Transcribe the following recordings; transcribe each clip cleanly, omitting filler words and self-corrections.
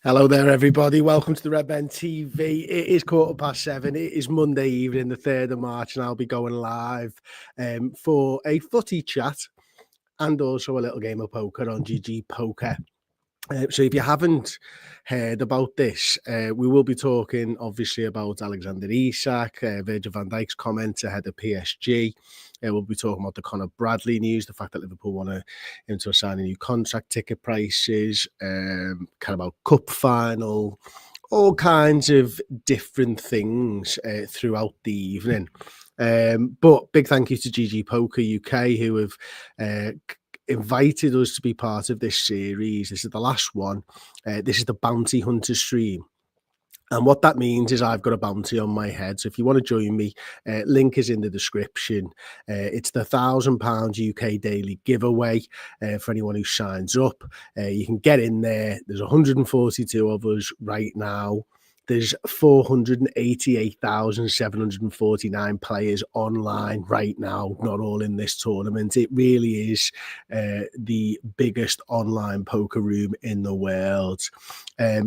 Hello there, everybody. Welcome to the Redmen TV. It is 7:15. It is Monday evening, the 3rd of March, and I'll be going live for a footy chat and also a little game of poker on GGPoker. So if you haven't heard about this, we will be talking obviously about Alexander Isak, Virgil van Dijk's comments ahead of PSG. We'll be talking about the Conor Bradley news, the fact that Liverpool want him to sign a new contract, ticket prices, Carabao Cup final, all kinds of different things throughout the evening. But big thank you to GGPoker UK, who have invited us to be part of this series. This is the last one. This is the Bounty Hunter stream. And what that means is I've got a bounty on my head. So if you want to join me, link is in the description. It's the £1,000 UK daily giveaway for anyone who signs up. You can get in there. There's 142 of us right now. There's 488,749 players online right now, not all in this tournament. It really is the biggest online poker room in the world.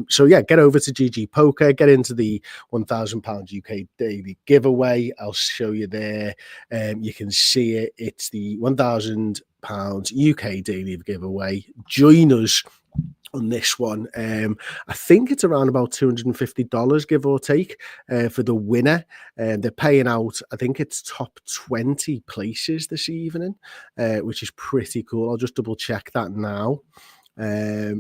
So yeah, get over to GGPoker, get into the £1,000 UK daily giveaway. I'll show you there. You can see it. It's the £1,000 UK daily giveaway. Join us on this one. I think it's around about $250, give or take, for the winner. They're paying out, I think it's top 20 places this evening, which is pretty cool. I'll just double check that now.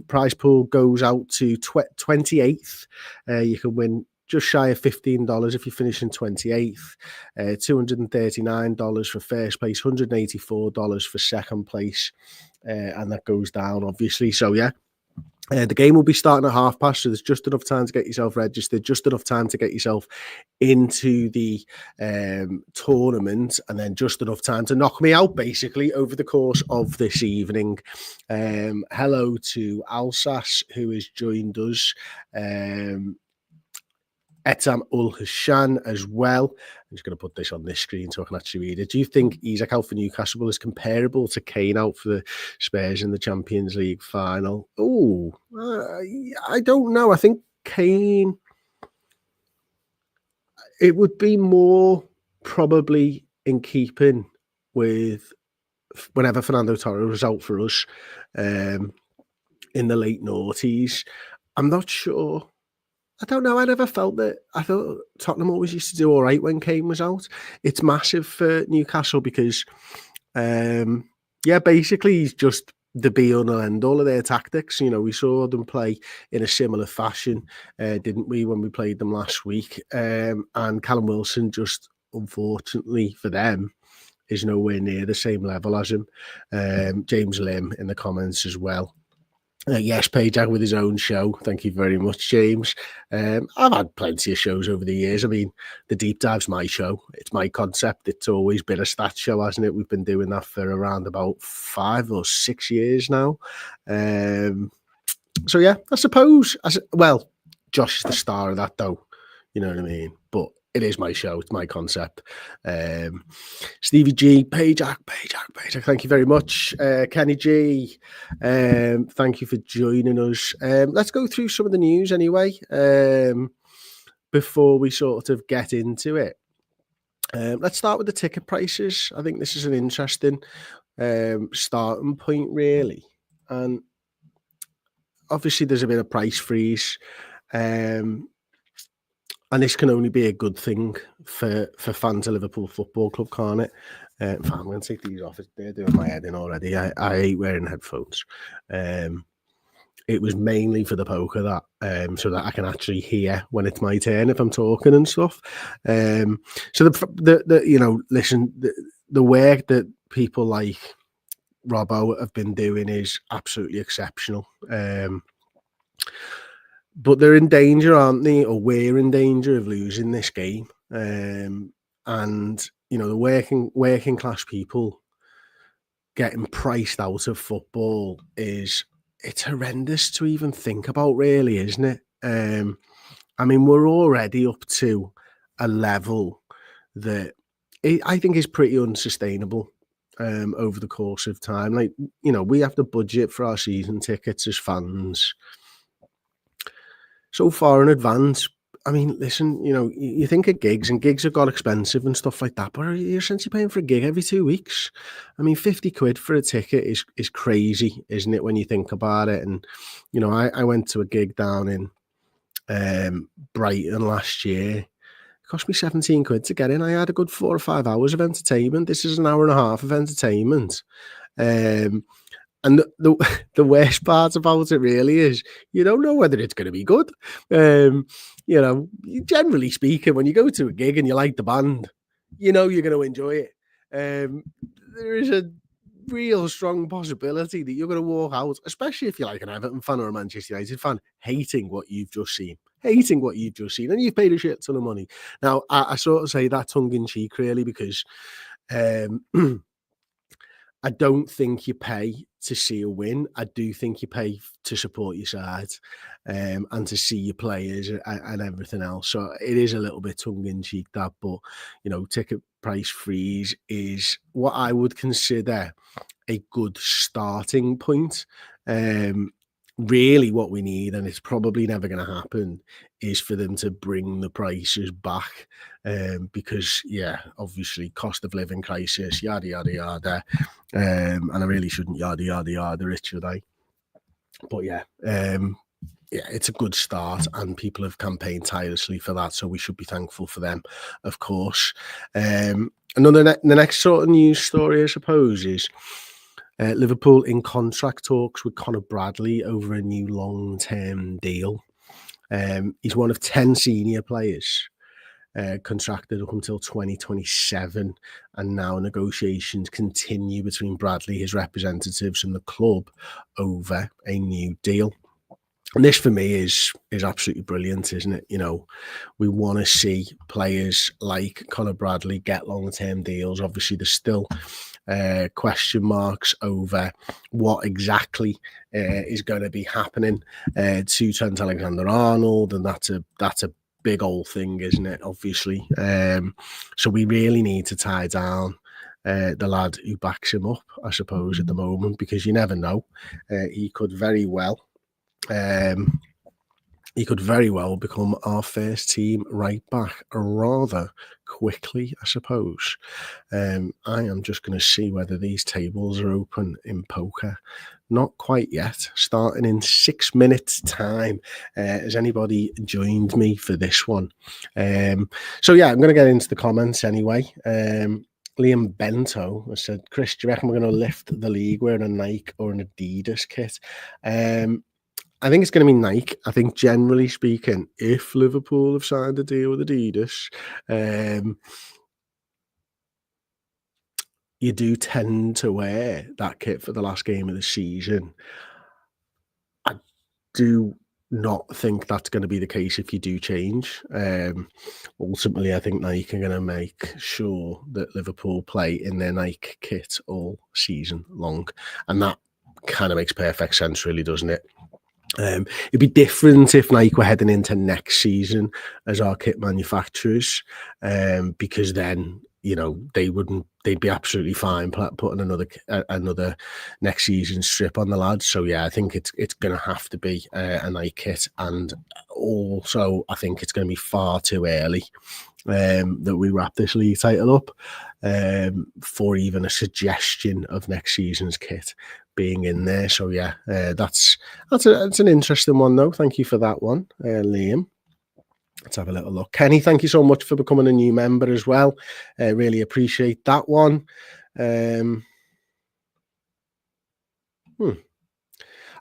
Prize pool goes out to 28th. You can win just shy of $15 if you finish in 28th, $239 for first place, $184 for second place, and that goes down obviously. So yeah, the game will be starting at past, so there's just enough time to get yourself registered, just enough time to get yourself into the tournament, and then just enough time to knock me out, basically, over the course of this evening. Hello to Alsace, who has joined us. Etam Ul-Hassan as well. I'm just going to put this on this screen so I can actually read it. Do you think Isak out for Newcastle is comparable to Kane out for the Spurs in the Champions League final? Oh, I don't know. I think Kane, it would be more probably in keeping with whenever Fernando Torres was out for us in the late noughties. I'm not sure. I don't know. I never felt that. I thought Tottenham always used to do all right when Kane was out. It's massive for Newcastle because, basically he's just the be-all and end-all of their tactics. You know, we saw them play in a similar fashion, didn't we, when we played them last week? And Callum Wilson, just unfortunately for them, is nowhere near the same level as him. James Lim in the comments as well. Yes, Pajak with his own show. Thank you very much, James. I've had plenty of shows over the years. I mean, the Deep Dive's my show. It's my concept. It's always been a stat show, hasn't it? We've been doing that for around about 5 or 6 years now. So, yeah, I suppose. Well, Josh is the star of that, though. You know what I mean? But it is my show. It's my concept. Stevie G, Pajak, thank you very much. Kenny G, thank you for joining us. Let's go through some of the news anyway, before we sort of get into it. Let's start with the ticket prices. I think this is an interesting starting point, really. And obviously there's a bit of price freeze. And this can only be a good thing for fans of Liverpool Football Club, can't it? I'm going to take these off. They're doing my head in already. I hate wearing headphones. It was mainly for the poker that so that I can actually hear when it's my turn if I'm talking and stuff. So the work that people like Robbo have been doing is absolutely exceptional. But they're in danger, aren't they? Or we're in danger of losing this game. And, you know, the working class people getting priced out of football it's horrendous to even think about, really, isn't it? I mean, we're already up to a level that I think is pretty unsustainable over the course of time. Like, you know, we have to budget for our season tickets as fans. so far in advance. I mean, listen, you think of gigs, and gigs have got expensive and stuff like that, but you're essentially paying for a gig every 2 weeks. I mean, 50 quid for a ticket is crazy, isn't it, when you think about it? And, I went to a gig down in Brighton last year. It cost me 17 quid to get in. I had a good 4 or 5 hours of entertainment. This is an hour and a half of entertainment. Um, and the worst part about it really is you don't know whether it's going to be good. Generally speaking, when you go to a gig and you like the band, you're going to enjoy it. There is a real strong possibility that you're going to walk out, especially if you're like an Everton fan or a Manchester United fan, hating what you've just seen. And you've paid a shit ton of money. Now, I sort of say that tongue-in-cheek, really, because I don't think you pay to see a win. I do think you pay to support your side, and to see your players and everything else. So it is a little bit tongue-in-cheek, that, but, ticket price freeze is what I would consider a good starting point. Really what we need, and it's probably never going to happen, is for them to bring the prices back, because, obviously cost of living crisis, yada, yada, yada. And I really shouldn't yada, yada, yada it, should I? But it's a good start, and people have campaigned tirelessly for that, so we should be thankful for them, of course. The next sort of news story, I suppose, is Liverpool in contract talks with Conor Bradley over a new long-term deal. He's one of 10 senior players contracted up until 2027, and now negotiations continue between Bradley, his representatives, and the club over a new deal. And this, for me, is absolutely brilliant, isn't it? We want to see players like Conor Bradley get long-term deals. Obviously, there's still question marks over what exactly is going to be happening to Trent Alexander-Arnold, and that's a big old thing, isn't it? Obviously, so we really need to tie down the lad who backs him up, I suppose, at the moment, because you never know. He could very well become our first team right back rather quickly, I suppose. I am just going to see whether these tables are open in poker. Not quite yet. Starting in 6 minutes' time. Has anybody joined me for this one? I'm going to get into the comments anyway. Liam Bento has said, Chris, do you reckon we're going to lift the league wearing a Nike or an Adidas kit? I think it's going to be Nike. I think, generally speaking, if Liverpool have signed a deal with Adidas, you do tend to wear that kit for the last game of the season. I do not think that's going to be the case if you do change. Ultimately, I think Nike are going to make sure that Liverpool play in their Nike kit all season long. And that kind of makes perfect sense, really, doesn't it? It'd be different if Nike were heading into next season as our kit manufacturers, because then they'd be absolutely fine putting another next season strip on the lads. So I think it's going to have to be a Nike kit, and also I think it's going to be far too early that we wrap this league title up for even a suggestion of next season's kit being in there. So that's an interesting one, though. Thank you for that one, Liam. Let's have a little look. Kenny, thank you so much for becoming a new member as well. Really appreciate that one.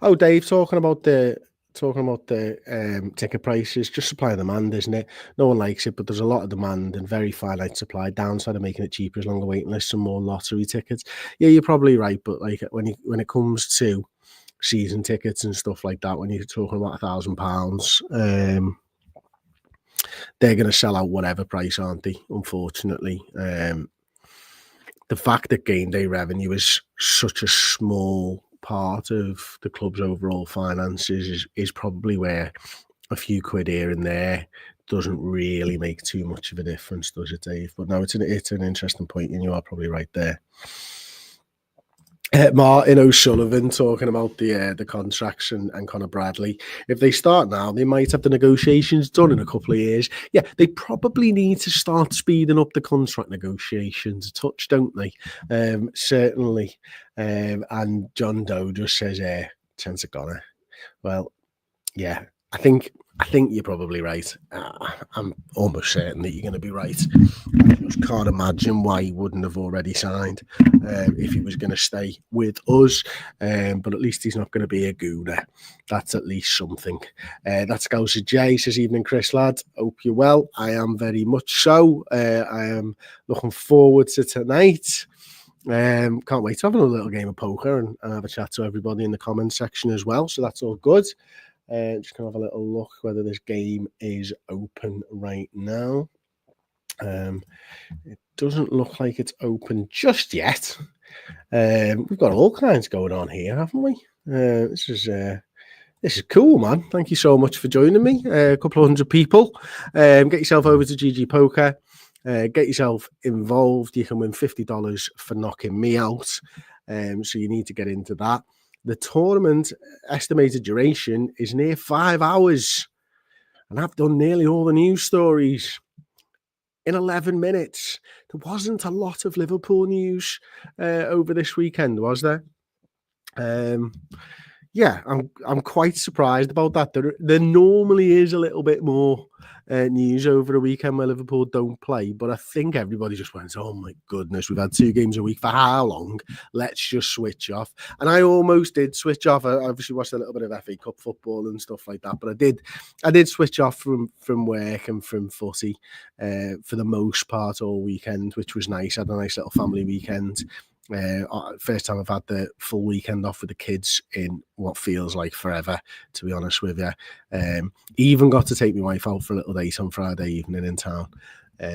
Oh, Dave, talking about the ticket prices, just supply and demand, isn't it? No one likes it, but there's a lot of demand and very finite supply. Downside of making it cheaper is longer waiting lists and more lottery tickets. Yeah, you're probably right, but like when it comes to season tickets and stuff like that, when you're talking about £1,000, they're going to sell out whatever price, aren't they? Unfortunately, the fact that game day revenue is such a small part of the club's overall finances is probably where a few quid here and there doesn't really make too much of a difference, does it, Dave? But no, it's an interesting point, and you are probably right there. Martin O'Sullivan talking about the contracts and Conor Bradley. If they start now, they might have the negotiations done in a couple of years. Yeah, they probably need to start speeding up the contract negotiations a touch, don't they? Certainly. And John Doe just says, chance of Conor. Well, yeah, I think you're probably right. I'm almost certain that you're going to be right. I just can't imagine why he wouldn't have already signed if he was going to stay with us. But at least he's not going to be a gooner. That's at least something. That's Scouser J says, evening, Chris, lad. Hope you're well. I am very much so. I am looking forward to tonight. Can't wait to have a little game of poker and have a chat to everybody in the comments section as well. So that's all good. Just gonna have a little look whether this game is open right now. It doesn't look like it's open just yet. We've got all kinds going on here, haven't we? This is cool, man. Thank you so much for joining me. A couple of hundred people. Get yourself over to GGPoker. Get yourself involved. You can win $50 for knocking me out. So you need to get into that. The tournament estimated duration is near 5 hours. And I've done nearly all the news stories in 11 minutes. There wasn't a lot of Liverpool news over this weekend, was there? Yeah, I'm quite surprised about that. There normally is a little bit more news over a weekend where Liverpool don't play, but I think everybody just went, oh my goodness, we've had 2 games a week for how long? Let's just switch off. And I almost did switch off. I obviously watched a little bit of FA Cup football and stuff like that, but I did switch off from work and from footy for the most part all weekend, which was nice. I had a nice little family weekend. First time I've had the full weekend off with the kids in what feels like forever, to be honest with you. Even got to take my wife out for a little date on Friday evening in town.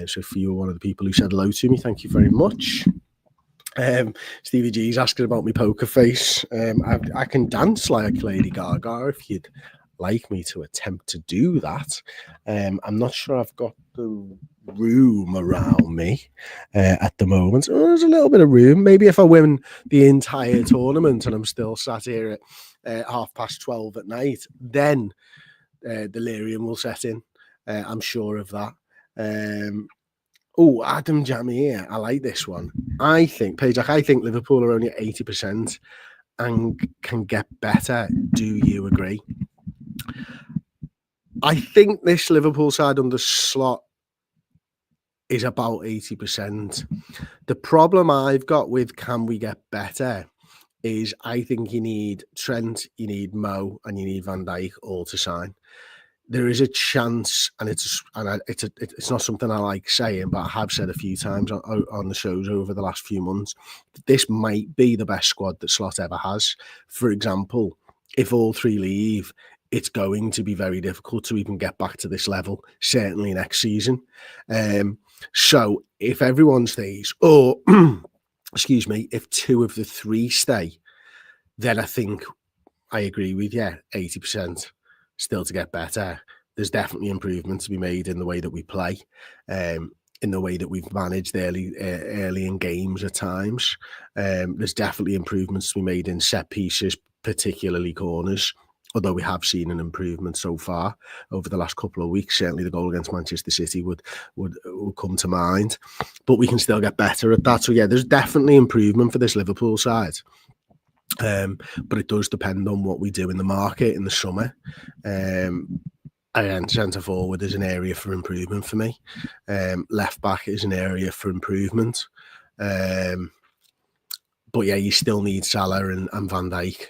So if you were one of the people who said hello to me, thank you very much. Stevie G's asking about my poker face. I can dance like Lady Gaga if you'd like me to attempt to do that. I'm not sure I've got the room around me at the moment. Oh, there's a little bit of room. Maybe if I win the entire tournament and I'm still sat here at 12:30 at night, then delirium will set in. I'm sure of that. Adam Jamir, I like this one. I think Liverpool are only at 80% and can get better. Do you agree? I think this Liverpool side under Slot is about 80%. The problem I've got with can we get better is I think you need Trent, you need Mo, and you need Van Dijk all to sign. There is a chance, and it's not something I like saying, but I have said a few times on the shows over the last few months, this might be the best squad that Slot ever has. For example, if all 3 leave, it's going to be very difficult to even get back to this level, certainly next season. So if everyone stays, or excuse me, if 2 of the 3 stay, then I think I agree with you, 80% still to get better. There's definitely improvements to be made in the way that we play, in the way that we've managed early in games at times. There's definitely improvements to be made in set pieces, particularly corners, although we have seen an improvement so far over the last couple of weeks. Certainly the goal against Manchester City would come to mind, but we can still get better at that. So yeah, there's definitely improvement for this Liverpool side. But it does depend on what we do in the market in the summer. And centre forward is an area for improvement for me. Left back is an area for improvement. But yeah, you still need Salah and Van Dijk.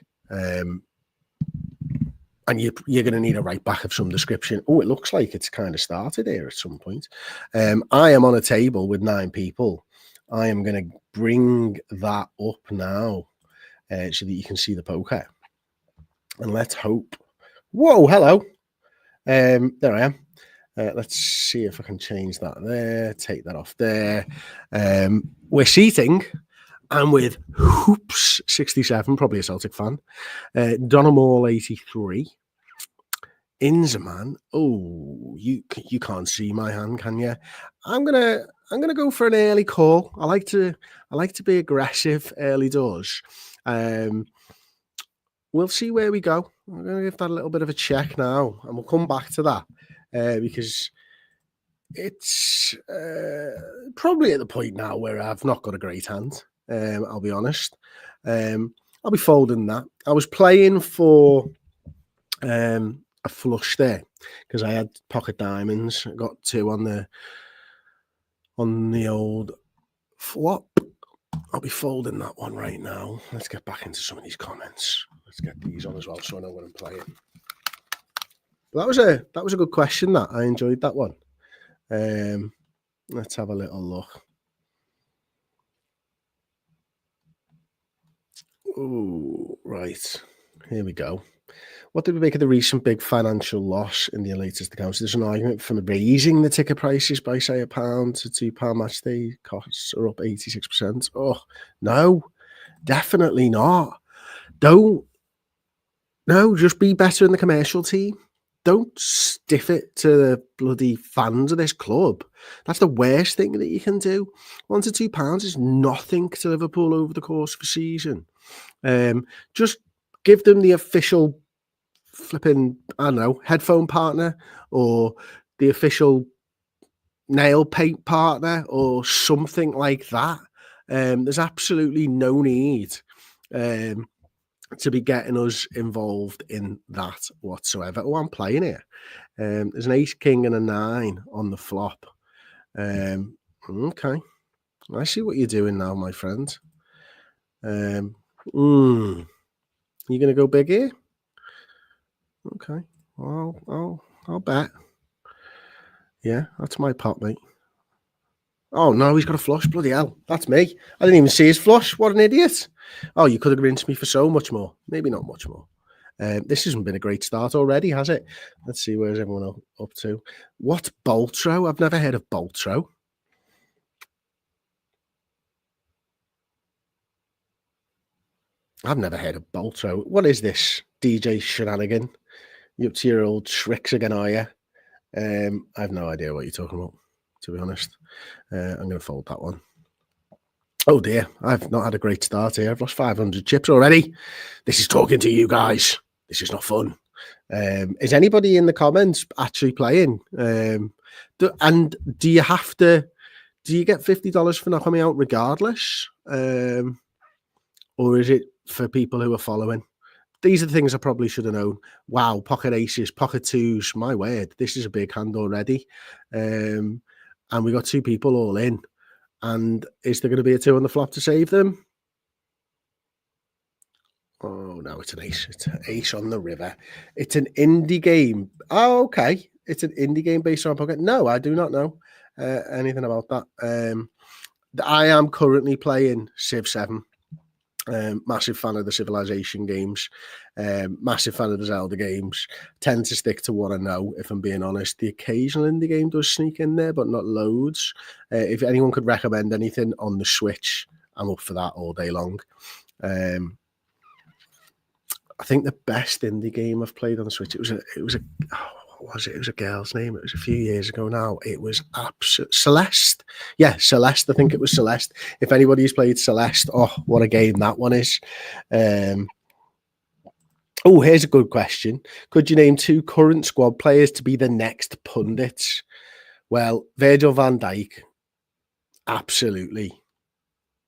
And you're going to need a right back of some description. Oh, it looks like it's kind of started here at some point. I am on a table with 9 people. I am going to bring that up now so that you can see the poker. And let's hope. Whoa, hello. There I am. Let's see if I can change that there. Take that off there. We're seating. I'm with Hoops67, probably a Celtic fan. Donamall 83. Inzaman. Oh, you can't see my hand, can you? I'm gonna go for an early call. I like to be aggressive early doors. We'll see where we go. I'm going to give that a little bit of a check now, and we'll come back to that because it's probably at the point now where I've not got a great hand. I'll be honest. I'll be folding that. I was playing for a flush there because I had pocket diamonds. I got 2 on the old flop. I'll be folding that one right now. Let's get back into some of these comments. Let's get these on as well so I know what I'm playing. But that was a good question. That I enjoyed that one. Let's have a little look. Oh, right. Here we go. What did we make of the recent big financial loss in the latest accounts? There's an argument for raising the ticket prices by, say, £1 to £2 match day. Costs are up 86%. Oh, no, definitely not. Just be better in the commercial team. Don't stiff it to the bloody fans of this club. That's the worst thing that you can do. £1 to £2 is nothing to Liverpool over the course of a season. Just give them the official flipping, I don't know, headphone partner or the official nail paint partner or something like that. There's absolutely no need to be getting us involved in that whatsoever. Oh, I'm playing here. There's an ace, king, and a 9 on the flop. Okay. I see what you're doing now, my friend. You going to go big here? Okay. Well, I'll bet. Yeah, that's my pot, mate. Oh, no, he's got a flush. Bloody hell. That's me. I didn't even see his flush. What an idiot. Oh, you could have rinsed me for so much more. Maybe not much more. This hasn't been a great start already, has it? Let's see, where's everyone up to? What's Boltro? I've never heard of Boltro. I've never heard of Boltro. What is this, DJ Shenanigan? You up to your old tricks again, are you? I have no idea what you're talking about, to be honest. I'm going to fold that one. Oh dear, I've not had a great start here. I've lost 500 chips already. This is talking to you guys. This is not fun. Is anybody in the comments actually playing? Do you have to? Do you get $50 for not coming out regardless, or is it for people who are following? These are the things I probably should have known. Wow, pocket aces, pocket 2s. My word, this is a big hand already. And we got 2 people all in. And is there going to be a 2 on the flop to save them? Oh, no, it's an ace. It's an ace on the river. It's an indie game. Oh, okay. It's an indie game based on pocket. No, I do not know anything about that. I am currently playing Civ 7. Massive fan of the Civilization games, massive fan of the Zelda games. Tend to stick to what I know, if I'm being honest. The occasional indie game does sneak in there, but not loads. If anyone could recommend anything on the Switch, I'm up for that all day long. I think the best indie game I've played on the Switch, it was a what was it? It was a girl's name. It was a few years ago now. It was Celeste. Yeah, Celeste. I think it was Celeste. If anybody's played Celeste, oh, what a game that one is. Oh, here's a good question. Could you name 2 current squad players to be the next pundits? Well, Virgil van Dijk, absolutely,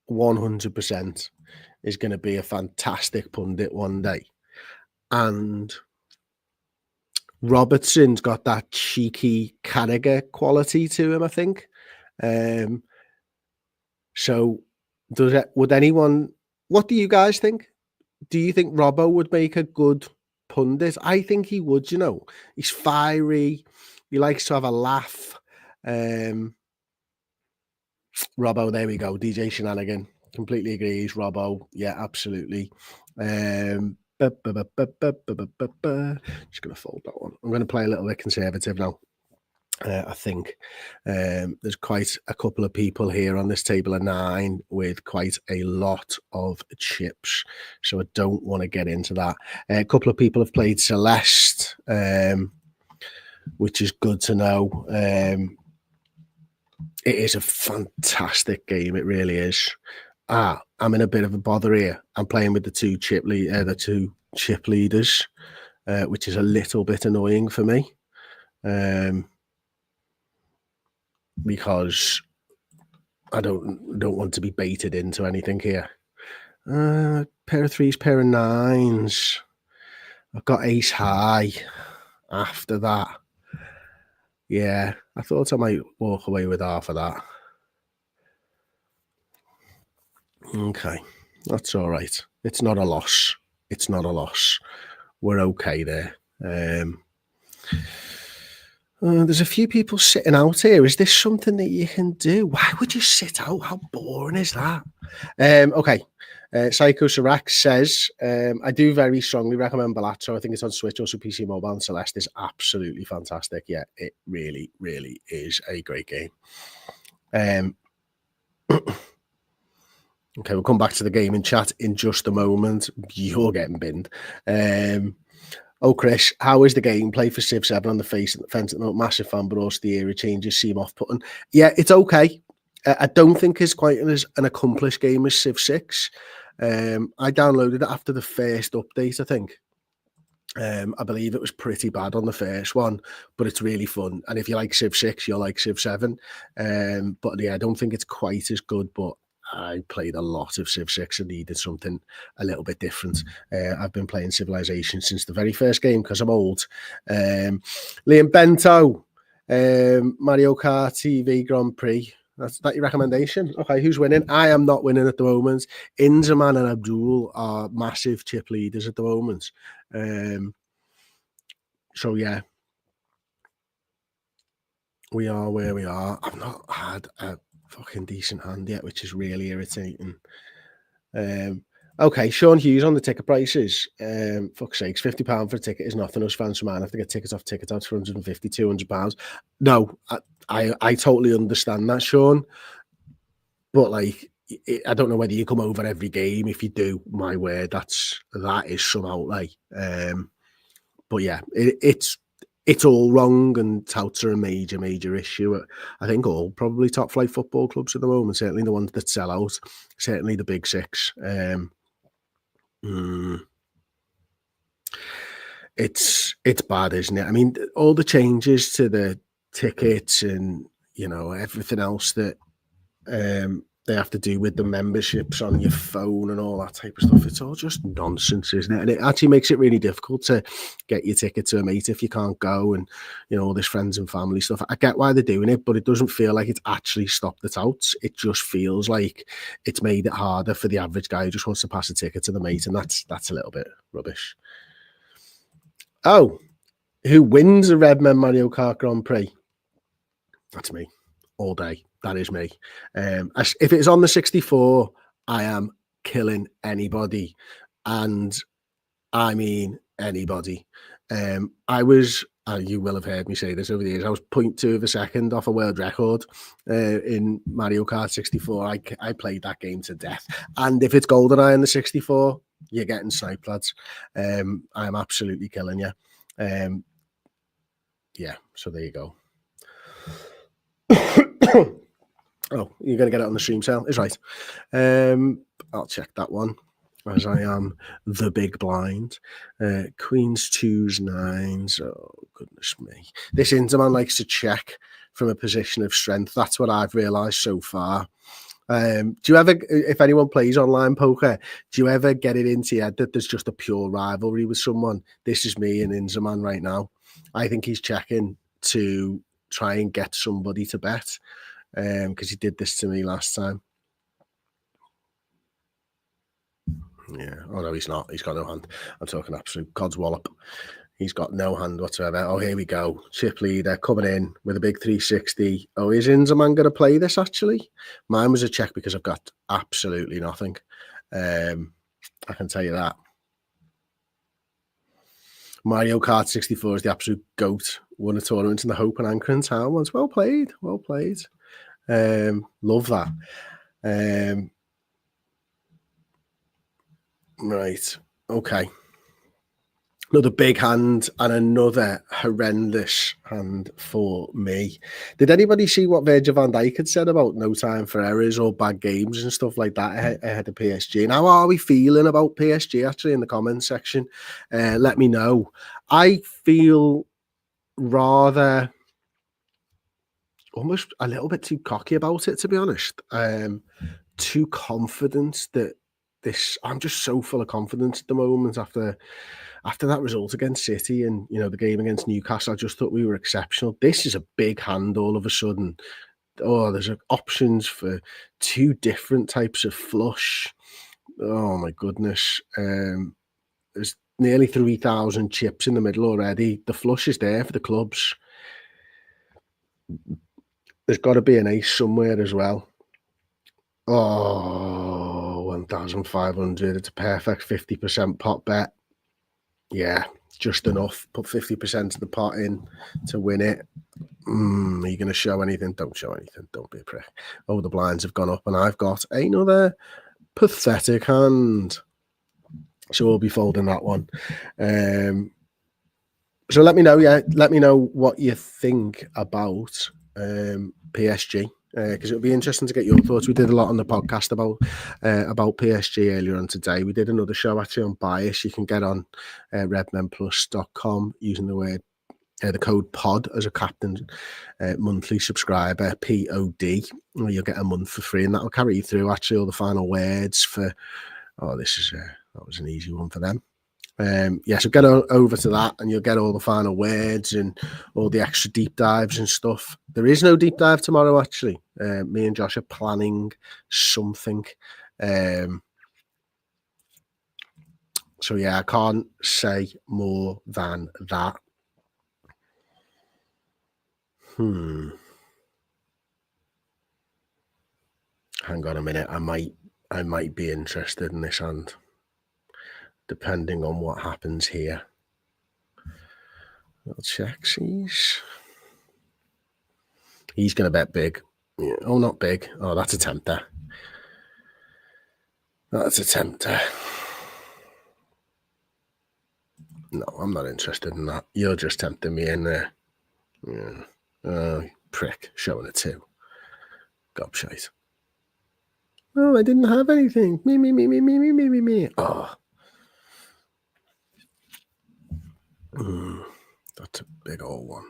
100% is going to be a fantastic pundit one day. And Robertson's got that cheeky Carragher quality to him, I think. So would anyone, what do you guys think? Do you think Robbo would make a good pundit? I think he would, you know. He's fiery. He likes to have a laugh. Robbo, there we go. DJ Shenanigan. Completely agrees. Robbo. Yeah, absolutely. Just going to fold that one. I'm going to play a little bit conservative now. I think there's quite a couple of people here on this table of 9 with quite a lot of chips, so I don't want to get into that. A couple of people have played Celeste, which is good to know. It is a fantastic game, it really is. I'm in a bit of a bother here. I'm playing with the two chip leaders, which is a little bit annoying for me, because I don't want to be baited into anything here. Pair of threes, pair of nines. I've got ace high after that. Yeah, I thought I might walk away with half of that. Okay, that's all right. It's not a loss. It's not a loss. We're okay there. There's a few people sitting out here. Is this something that you can do? Why would you sit out? How boring is that? Okay. Psycho Sirac says, I do very strongly recommend Balatro. I think it's on Switch, also PC Mobile, and Celeste is absolutely fantastic. Yeah, it really, really is a great game. Okay, we'll come back to the game in chat in just a moment. You're getting binned. Oh, Chris, how is the gameplay for Civ 7 on the fence at the moment? Massive fan, but also the era changes seem off-putting. Yeah, it's okay. I don't think it's quite an accomplished game as Civ 6. I downloaded it after the first update, I think. I believe it was pretty bad on the first one, but it's really fun. And if you like Civ 6, you'll like Civ 7. But yeah, I don't think it's quite as good, but I played a lot of Civ 6 and needed something a little bit different. I've been playing Civilization since the very first game because I'm old. Liam Bento, Mario Kart TV Grand Prix. That's that your recommendation? Okay, who's winning? I am not winning at the moment. Inzerman and Abdul are massive chip leaders at the moment. So yeah, we are where we are. I've not had a fucking decent hand yet, which is really irritating. Okay, Sean Hughes on the ticket prices. Fuck's sakes, £50 for a ticket is nothing. Us fans from man have to get tickets off ticket outs for £150, £200. No, I totally understand that, Sean. But like, I don't know whether you come over every game. If you do, my word, that is some outlay. But yeah, it's all wrong, and touts are a major issue. I think all probably top flight football clubs at the moment, certainly the ones that sell out, certainly the big six. It's bad, isn't it? I mean, all the changes to the tickets and, you know, everything else that they have to do with the memberships on your phone and all that type of stuff. It's all just nonsense, isn't it? And it actually makes it really difficult to get your ticket to a mate if you can't go, and, you know, all this friends and family stuff. I get why they're doing it, but it doesn't feel like it's actually stopped the touts. It just feels like it's made it harder for the average guy who just wants to pass a ticket to the mate, and that's a little bit rubbish. Oh, who wins a Redmen Mario Kart Grand Prix? That's me all day. That is me. If it's on the 64, I am killing anybody. And I mean anybody. I was, you will have heard me say this over the years, I was 0.2 of a second off a world record in Mario Kart 64. I played that game to death. And if it's GoldenEye in the 64, you're getting sniped, lads. I'm absolutely killing you. Yeah, so there you go. Oh, you're going to get it on the stream sale? Is right. I'll check that one, as I am the big blind. Queens, twos, nines. Oh, goodness me. This Interman likes to check from a position of strength. That's what I've realised so far. Do you ever, if anyone plays online poker, do you ever get it into your head that there's just a pure rivalry with someone? This is me and Inzerman right now. I think he's checking to try and get somebody to bet, because he did this to me last time. Yeah. Oh no, he's not. He's got no hand. I'm talking absolute Cod's wallop. He's got no hand whatsoever. Oh, here we go. Chip leader coming in with a big 360. Oh, is Inzerman going to play this, actually? Mine was a check because I've got absolutely nothing. I can tell you that. Mario Kart 64 is the absolute GOAT. Won a tournament in the Hope and Anchor in Town once. Well played. Well played. Love that. Right. Okay. Another big hand and another horrendous hand for me. Did anybody see what Virgil van Dijk had said about no time for errors or bad games and stuff like that ahead of PSG? And how are we feeling about PSG actually in the comments section? Let me know. I feel rather almost a little bit too cocky about it, to be honest. Too confident that I'm just so full of confidence at the moment after that result against City and, you know, the game against Newcastle. I just thought we were exceptional. This is a big hand all of a sudden. Oh, there's options for 2 different types of flush. Oh my goodness. There's nearly 3,000 chips in the middle already. The flush is there for the clubs. There's got to be an ace somewhere as well. Oh, 1,500. It's a perfect 50% pot bet. Yeah, just enough. Put 50% of the pot in to win it. Are you going to show anything? Don't show anything. Don't be a prick. Oh, the blinds have gone up and I've got another pathetic hand. So we'll be folding that one. So let me know, let me know what you think about PSG. Because it'll be interesting to get your thoughts. We did a lot on the podcast about PSG earlier on today. We did another show actually on bias. You can get on redmenplus.com using the code POD as a captain monthly subscriber, POD. You'll get a month for free, and that'll carry you through actually all the final words for. Oh, that was an easy one for them. So get over to that and you'll get all the final words and all the extra deep dives and stuff. There is no deep dive tomorrow, actually. Me and Josh are planning something. So yeah, I can't say more than that. Hang on a minute. I might be interested in this hand, depending on what happens here. I'll check. He's going to bet big. Yeah. Oh, not big. Oh, that's a tempter. That's a tempter. No, I'm not interested in that. You're just tempting me in there. Yeah. Prick. Showing a 2. Gobshite. Oh, I didn't have anything. Me. Oh. That's a big old one.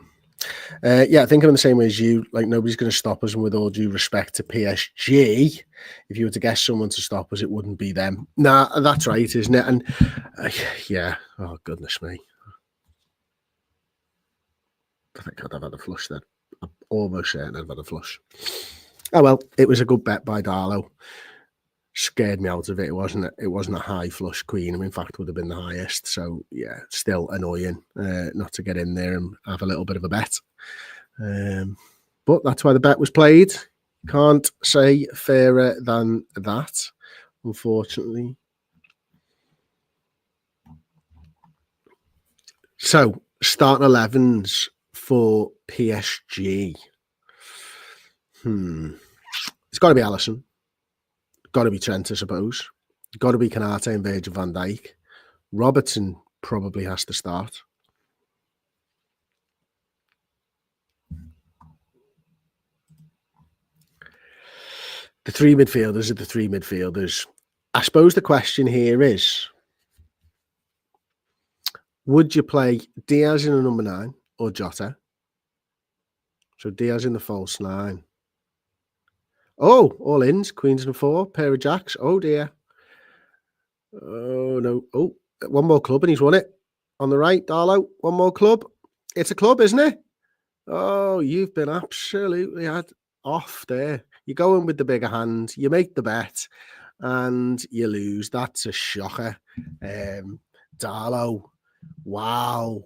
I think I'm in the same way as you. Like, nobody's going to stop us, and with all due respect to PSG, if you were to guess someone to stop us, it wouldn't be them. Nah, that's right, isn't it? And oh goodness me, I think I'd have had a flush then. I'm almost certain I'd have had a flush. Oh well, it was a good bet by Darlow. Scared me out of it. It wasn't a high flush queen. In fact, would have been the highest. So yeah, still annoying not to get in there and have a little bit of a bet. But that's why the bet was played. Can't say fairer than that, unfortunately. So starting 11s for PSG. It's got to be Alisson. Got to be Trent, I suppose. Got to be Konate and Virgil van Dijk. Robertson probably has to start. The 3 midfielders are the 3 midfielders. I suppose the question here is, would you play Diaz in a number 9 or Jota? So Diaz in the false 9. Oh, all ins, queens and 4, pair of jacks. Oh dear. Oh no. Oh, one more club and he's won it. On the right, Darlow, one more club. It's a club, isn't it? Oh, you've been absolutely off there. You go in with the bigger hand, you make the bet, and you lose. That's a shocker. Darlow, wow.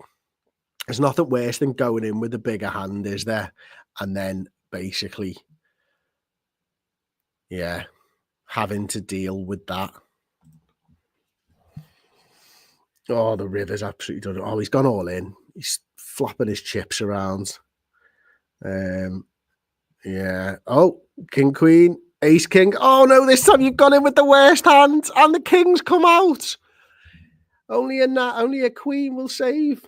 There's nothing worse than going in with the bigger hand, is there? And then basically, having to deal with that. Oh, the river's absolutely done it. Oh, he's gone all in. He's flopping his chips around. Oh, king, queen, ace, king. Oh, no, this time you've gone in with the worst hand and the king's come out. Only a queen will save.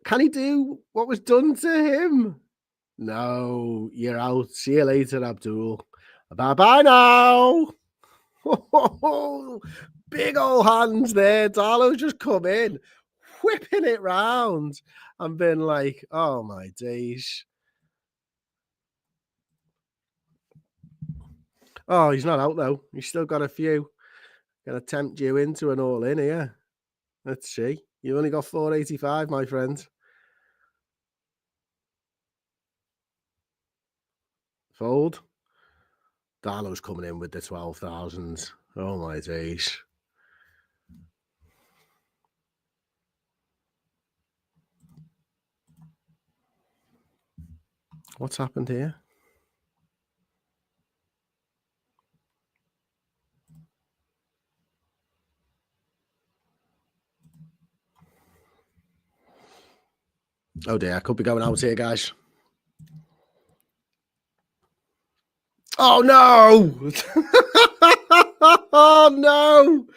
Can he do what was done to him? No, you're out. See you later, Abdul. Bye-bye now. Big old hands there. Darlow's just come in, whipping it round and been like, oh my days. Oh, he's not out though. He's still got a few. Gonna tempt you into an all-in here. Let's see. You only got 485, my friend. Fold. Darlow's coming in with the 12,000. Oh my days. What's happened here? Oh dear, I could be going out here, guys. Oh no! Oh no!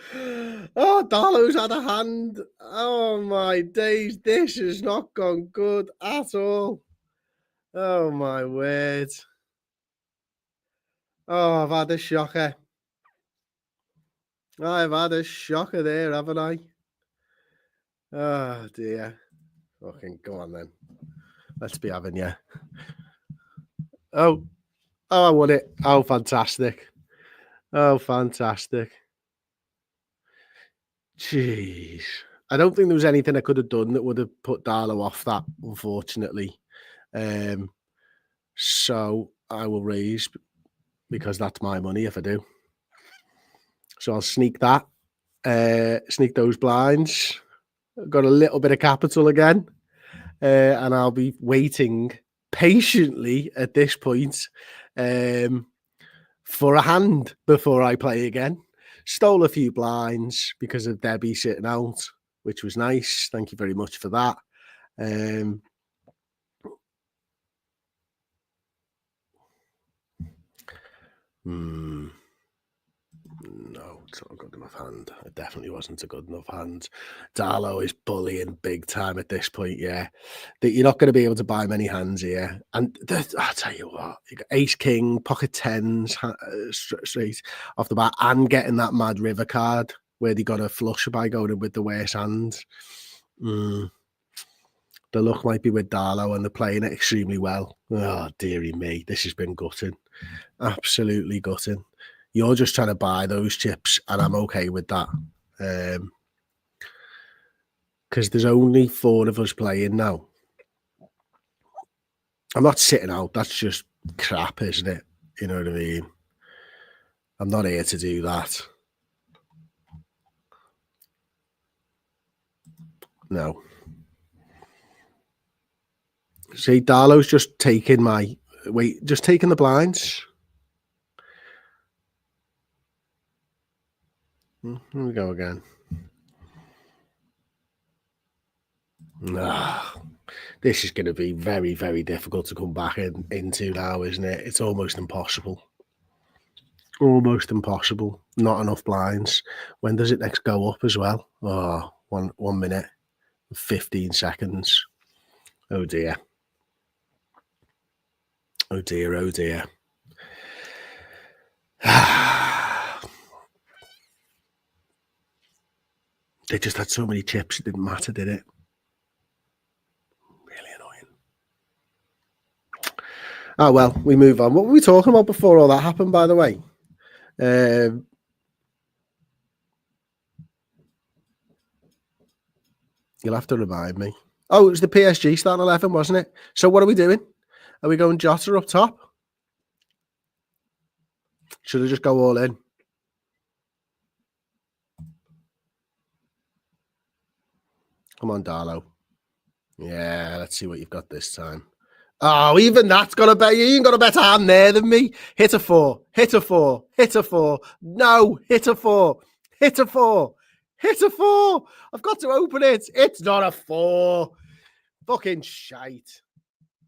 Oh, Darlow's had a hand. Oh my days, this has not gone good at all. Oh my word. Oh, I've had a shocker. I've had a shocker there, haven't I? Oh dear. Fucking go on then. Let's be having you. Oh, I won it. Oh, fantastic. Oh, fantastic. Jeez. I don't think there was anything I could have done that would have put Darlow off that, unfortunately. So I will raise because that's my money if I do. So I'll sneak that. Sneak those blinds. Got a little bit of capital again. And I'll be waiting patiently at this point for a hand before I play again. Stole a few blinds because of Debbie sitting out, which was nice. Thank you very much for that. No, it's not a good enough hand. It definitely wasn't a good enough hand. Darlow is bullying big time at this point, yeah. You're not going to be able to buy many hands here. And I'll tell you what, you got ace, king, pocket tens, straight off the bat, and getting that mad river card where they got a flush by going in with the worst hands. The luck might be with Darlow and they're playing it extremely well. Oh, dearie me, this has been gutting. Absolutely gutting. You're just trying to buy those chips, and I'm okay with that. Because there's only 4 of us playing now. I'm not sitting out. That's just crap, isn't it? You know what I mean? I'm not here to do that. No. See, Darlow's just taking just taking the blinds. Here we go again. This is going to be very, very difficult to come back into now, isn't it? It's almost impossible. Almost impossible. Not enough blinds. When does it next go up as well? Oh, 1 minute, 15 seconds. Oh dear. Oh dear, oh dear. They just had so many chips, it didn't matter, did it? Really annoying. Oh, well, we move on. What were we talking about before all that happened, by the way? You'll have to remind me. Oh, it was the PSG starting 11, wasn't it? So what are we doing? Are we going Jota up top? Should I just go all in? Come on, Darlow. Yeah, let's see what you've got this time. Oh, even that's got a better. You ain't got a better hand there than me. Hit a 4. Hit a 4. Hit a 4. No, hit a 4. Hit a 4. Hit a 4. I've got to open it. It's not a 4. Fucking shite.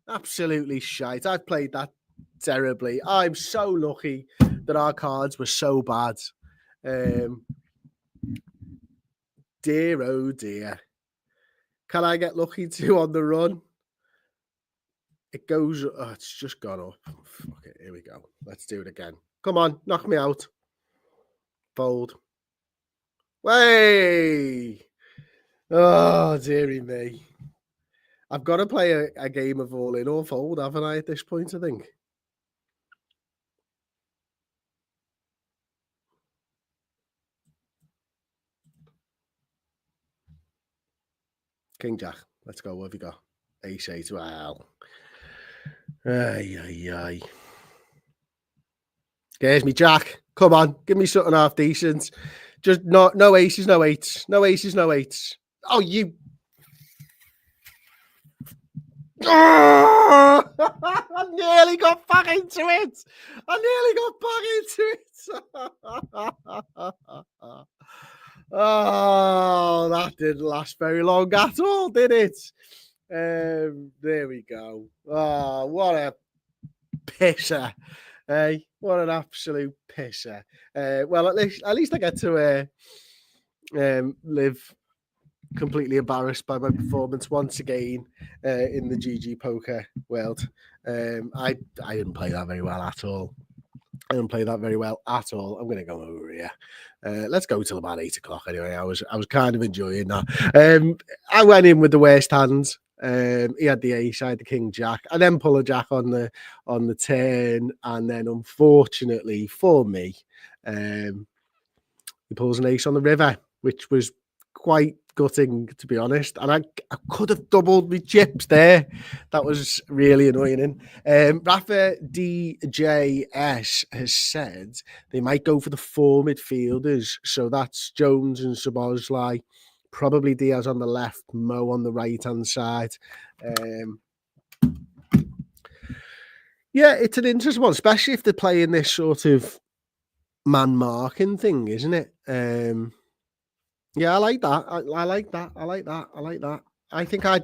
Absolutely shite. I've played that terribly. I'm so lucky that our cards were so bad. dear, oh dear. Can I get lucky 2 on the run? It goes, oh, it's just gone up. Fuck it, here we go. Let's do it again. Come on, knock me out. Fold. Way! Oh, dearie me. I've got to play a game of all in or fold, haven't I, at this point, I think? King Jack. Let's go. What have you got? Ace 8. Well. Ay, ay, ay. Scares me, Jack. Come on. Give me something half decent. Just no aces, no eights. No aces, no eights. Oh, you. Oh! I nearly got back into it. Oh, that didn't last very long at all, did it? There we go. Oh, what a pisser. Hey, what an absolute pisser. Well, at least I get to live completely embarrassed by my performance once again in the GGPoker world. I didn't play that very well at all. I'm going to go over here. Let's go till about 8 o'clock anyway. I was kind of enjoying that. I went in with the worst hands. He had the ace, I had the king jack. I then pull a jack on the turn, and then unfortunately for me, he pulls an ace on the river, which was quite gutting, to be honest. And I could have doubled my chips there. That was really annoying. Rafa DJS has said they might go for the 4 midfielders. So that's Jones and Szoboszlai, probably Diaz on the left, Mo on the right-hand side. Yeah, it's an interesting one, especially if they're playing this sort of man marking thing, isn't it? Yeah, I like that. I like that. I think I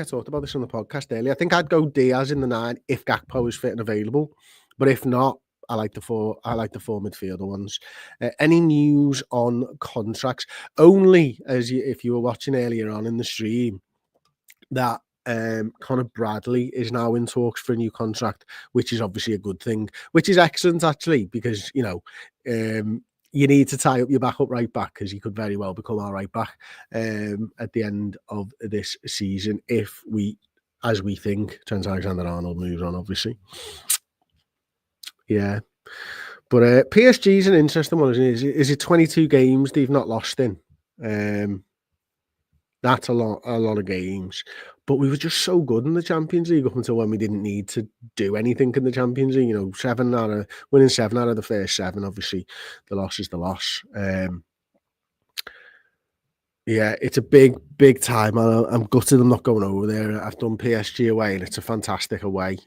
talked about this on the podcast earlier. I think I'd go Diaz in the 9 if Gakpo is fit and available, but if not, I like the 4 midfielder ones. Any news on contracts? Only if you were watching earlier on in the stream that Conor Bradley is now in talks for a new contract, which is obviously a good thing, which is excellent actually, because you need to tie up your backup right back, because he could very well become our right back at the end of this season if we, as we think, Trent Alexander-Arnold moves on, obviously. Yeah. But PSG is an interesting one, isn't it? Is it 22 games they've not lost in? That's a lot of games. But we were just so good in the Champions League up until when we didn't need to do anything in the Champions League. Winning 7 out of the first 7. Obviously, the loss is the loss. Yeah, it's a big time. I'm gutted I'm not going over there. I've done PSG away, and it's a fantastic away.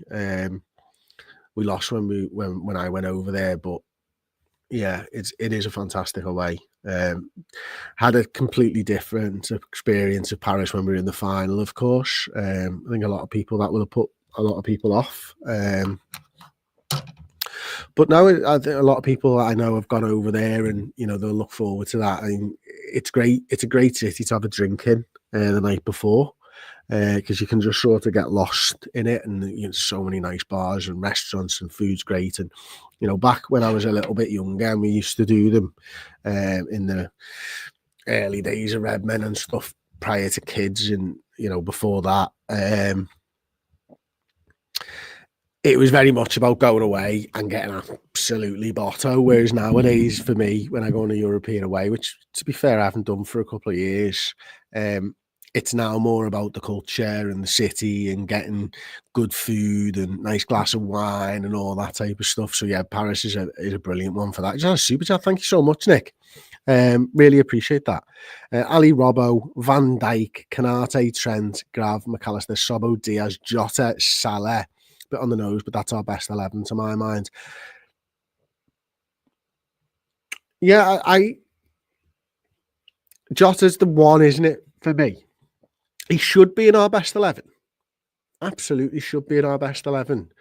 We lost when I went over there, but yeah, it is a fantastic away. Had a completely different experience of Paris when we were in the final, of course. I think a lot of people that would have put a lot of people off. But now I think a lot of people I know have gone over there, and they'll look forward to that. I mean, it's great. It's a great city to have a drink in the night before, because you can just sort of get lost in it, and so many nice bars and restaurants, and food's great. And back when I was a little bit younger, and we used to do them in the early days of Redmen and stuff prior to kids, and before that. It was very much about going away and getting absolutely botto. Whereas nowadays, for me, when I go on a European away, which to be fair, I haven't done for a couple of years, it's now more about the culture and the city and getting good food and nice glass of wine and all that type of stuff. So yeah, Paris is a brilliant one for that. Just a super chat. Thank you so much, Nick. Really appreciate that. Ali, Robbo, Van Dijk, Canate, Trent, Grav, McAllister, Sobo, Diaz, Jota, Salah. Bit on the nose, but that's our best 11 to my mind. Yeah, Jota's the one, isn't it, for me? He should be in our best 11. Absolutely should be in our best 11.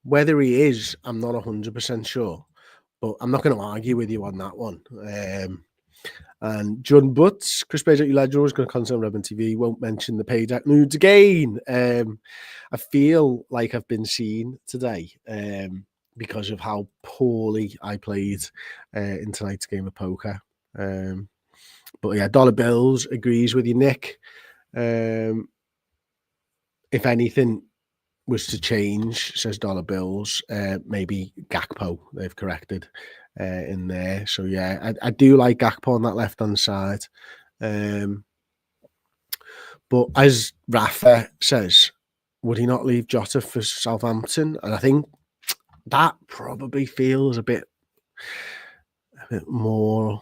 Whether he is, I'm not 100% sure, but I'm not going to argue with you on that one. And John Butts, Chris Page at your legend, always going to content on Redmen TV, won't mention the Page at nudes again. I feel like I've been seen today because of how poorly I played in tonight's game of poker. But yeah, Dollar Bills agrees with you, Nick. If anything was to change, says Dollar Bills, maybe Gakpo, they've corrected in there. So yeah, I do like Gakpo on that left-hand side. But as Rafa says, would he not leave Jota for Southampton? And I think that probably feels a bit more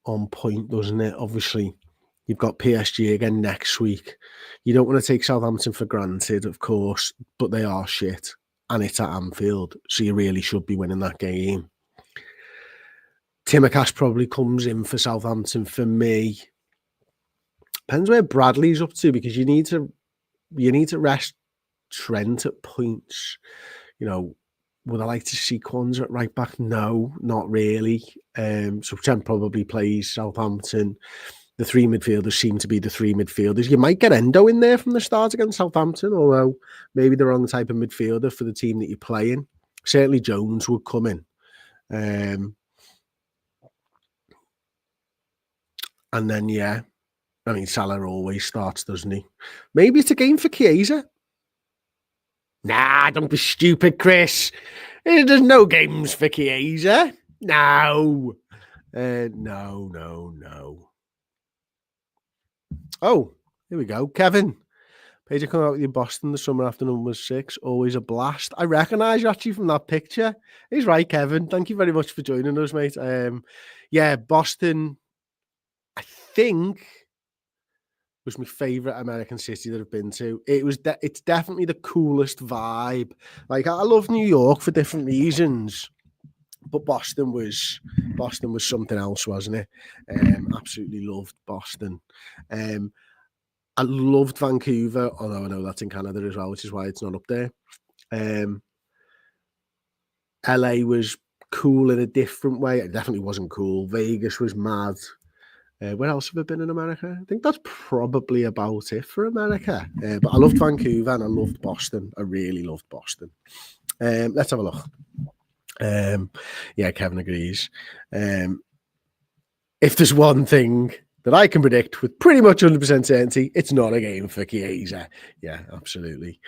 on point, doesn't it? Obviously, you've got PSG again next week. You don't want to take Southampton for granted, of course, but they are shit. And it's at Anfield, so you really should be winning that game. Timakash probably comes in for Southampton for me. Depends where Bradley's up to, because you need to rest Trent at points. You know, would I like to see Quans at right back? No, not really. So Trent probably plays Southampton. The three midfielders seem to be the three midfielders. You might get Endo in there from the start against Southampton, although maybe the wrong type of midfielder for the team that you're playing. Certainly Jones would come in. And then, yeah, I mean, Salah always starts, doesn't he? Maybe it's a game for Chiesa. Nah, don't be stupid, Chris. There's no games for Chiesa. No. No. Oh, here we go. Kevin. Page coming out with you in Boston the summer after number 6. Always a blast. I recognise you actually from that picture. He's right, Kevin. Thank you very much for joining us, mate. Yeah, Boston, I think, was my favourite American city that I've been to. It's definitely the coolest vibe. Like, I love New York for different reasons, but Boston was something else, wasn't it? Absolutely loved Boston. I loved Vancouver, although I know that's in Canada as well, which is why it's not up there. LA was cool in a different way. It definitely wasn't cool. Vegas was mad. Where else have I been in America? I think that's probably about it for America. But I loved Vancouver and I loved Boston. I really loved Boston. Let's have a look. Yeah, Kevin agrees. If there's one thing that I can predict with pretty much 100% certainty, it's not a game for Chiesa. Yeah, absolutely.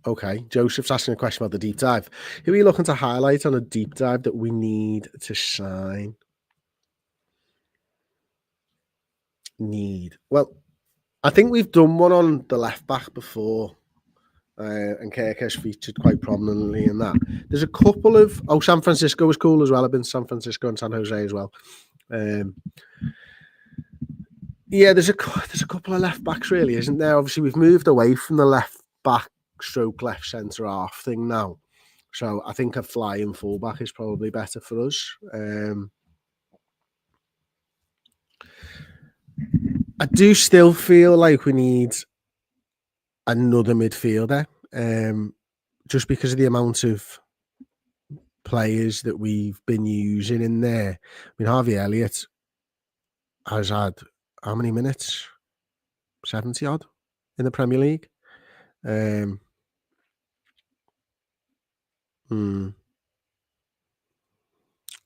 Okay, Joseph's asking a question about the deep dive. Who are you looking to highlight on a deep dive that we need to sign? Well, I think we've done one on the left back before. And Kirkesh featured quite prominently in that. There's a couple of... Oh, San Francisco was cool as well. I've been to San Francisco and San Jose as well. Yeah, there's a couple of left backs, really, isn't there? Obviously, we've moved away from the left back stroke left centre half thing now. So I think a flying fullback is probably better for us. I do still feel like we need another midfielder, just because of the amount of players that we've been using in there. I mean, Harvey Elliott has had how many minutes? 70 odd in the Premier League.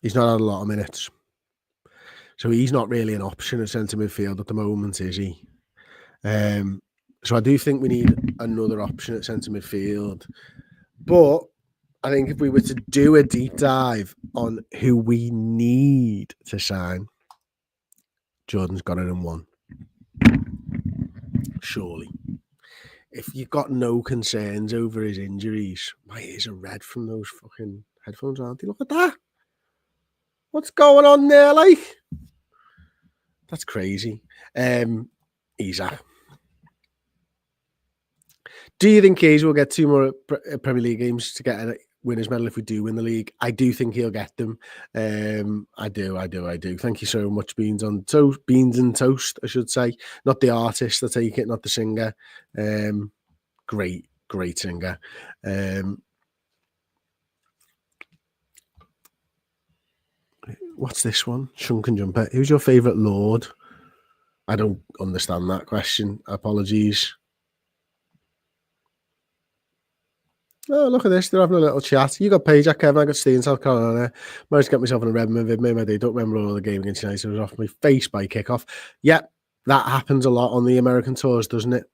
He's not had a lot of minutes. So he's not really an option at centre midfield at the moment, is he? So I do think we need another option at centre midfield. But I think if we were to do a deep dive on who we need to sign, Jordan's got it in one. Surely. If you've got no concerns over his injuries, my ears are red from those fucking headphones, aren't they? Look at that. What's going on there, like? That's crazy. Isaac. Do you think Hayes will get 2 more Premier League games to get a winner's medal if we do win the league? I do think he'll get them. I do. Thank you so much, Beans and Toast, I should say. Not the artist, I take it, not the singer. Great singer. What's this one? Shunken Jumper. Who's your favourite lord? I don't understand that question. Apologies. Oh, look at this. They're having a little chat. You got Pajak, Kevin. I got Steve in South Carolina. Managed to get myself in a Redmen vid. Made my day. Don't remember all the game against United. It was off my face by kickoff. Yep, that happens a lot on the American tours, doesn't it?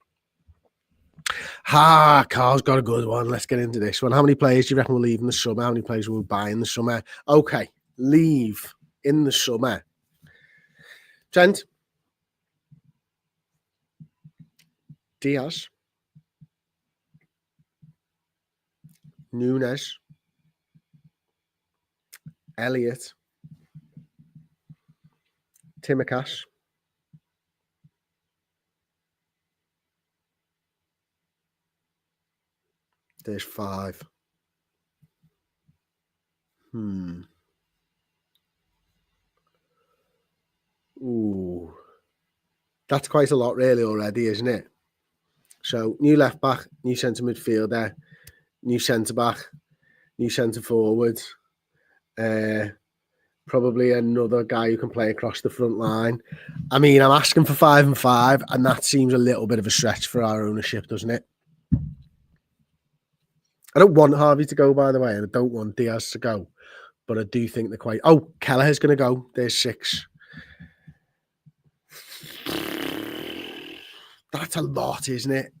Carl's got a good one. Let's get into this one. How many players do you reckon will leave in the summer? How many players will buy in the summer? Okay, leave in the summer. Trent. Diaz. Nunes. Elliott. Timikas. There's 5. Ooh. That's quite a lot really already, isn't it? So, new left back, new centre midfielder, new centre back, new centre forward. Probably another guy who can play across the front line. I mean, I'm asking for 5 and 5, and that seems a little bit of a stretch for our ownership, doesn't it? I don't want Harvey to go, by the way, and I don't want Diaz to go, but I do think they're quite... Oh, Kelleher's going to go. There's 6. That's a lot, isn't it?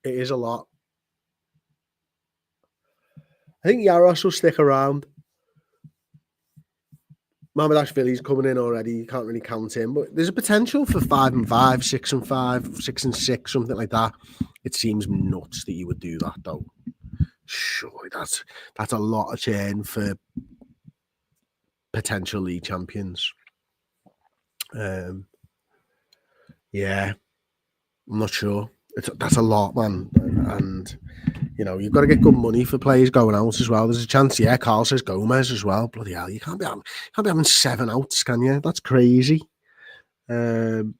It is a lot. I think Yaros will stick around. Mamardashvili's coming in already. You can't really count him, but there's a potential for 5 and 5, 6 and 5, 6 and 6, something like that. It seems nuts that you would do that, though. Surely that's a lot of churn for potential league champions. Yeah, I'm not sure. That's a lot, man, and you know you've got to get good money for players going out as well. There's a chance. Yeah, Carl says Gomez as well. Bloody hell, you can't be having 7 outs, can you? That's crazy. Grant's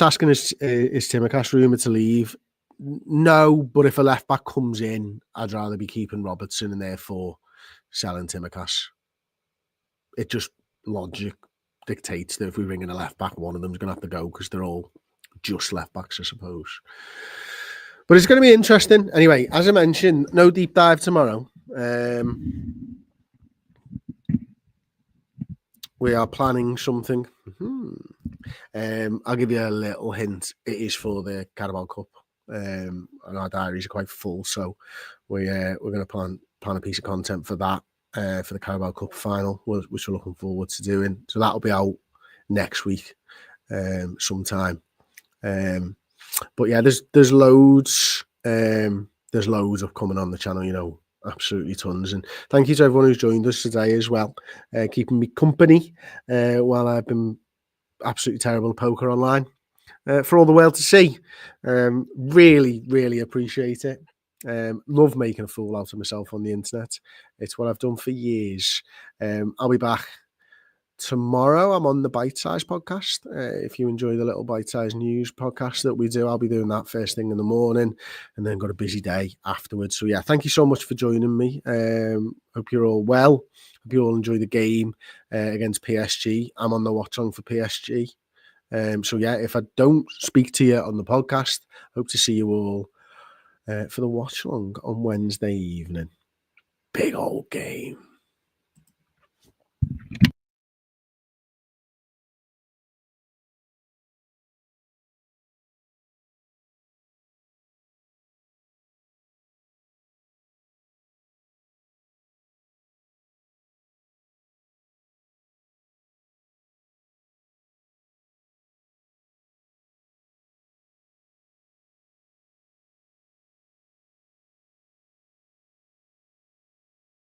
asking is Timikas rumoured to leave? No, but if a left back comes in, I'd rather be keeping Robertson and therefore selling Timikas. It just logic dictates that if we bring in a left back, one of them's going to have to go because they're all just left backs, I suppose. But it's going to be interesting. Anyway, as I mentioned, no deep dive tomorrow. We are planning something. I'll give you a little hint. It is for the Carabao Cup. And our diaries are quite full, so we're going to plan a piece of content for that for the Carabao Cup final, which we're looking forward to doing. So that'll be out next week, sometime. But yeah, there's loads. There's loads of coming on the channel. You know, absolutely tons. And thank you to everyone who's joined us today as well, keeping me company while I've been absolutely terrible at poker online. For all the world to see. Really, really appreciate it. Love making a fool out of myself on the internet. It's what I've done for years. I'll be back tomorrow. I'm on the Bite Size podcast. If you enjoy the little Bite Size news podcast that we do, I'll be doing that first thing in the morning and then got a busy day afterwards. So yeah, thank you so much for joining me. Hope you're all well. Hope you all enjoy the game against PSG. I'm on the watch on for PSG. So yeah, if I don't speak to you on the podcast, hope to see you all for the watch along on Wednesday evening. Big old game.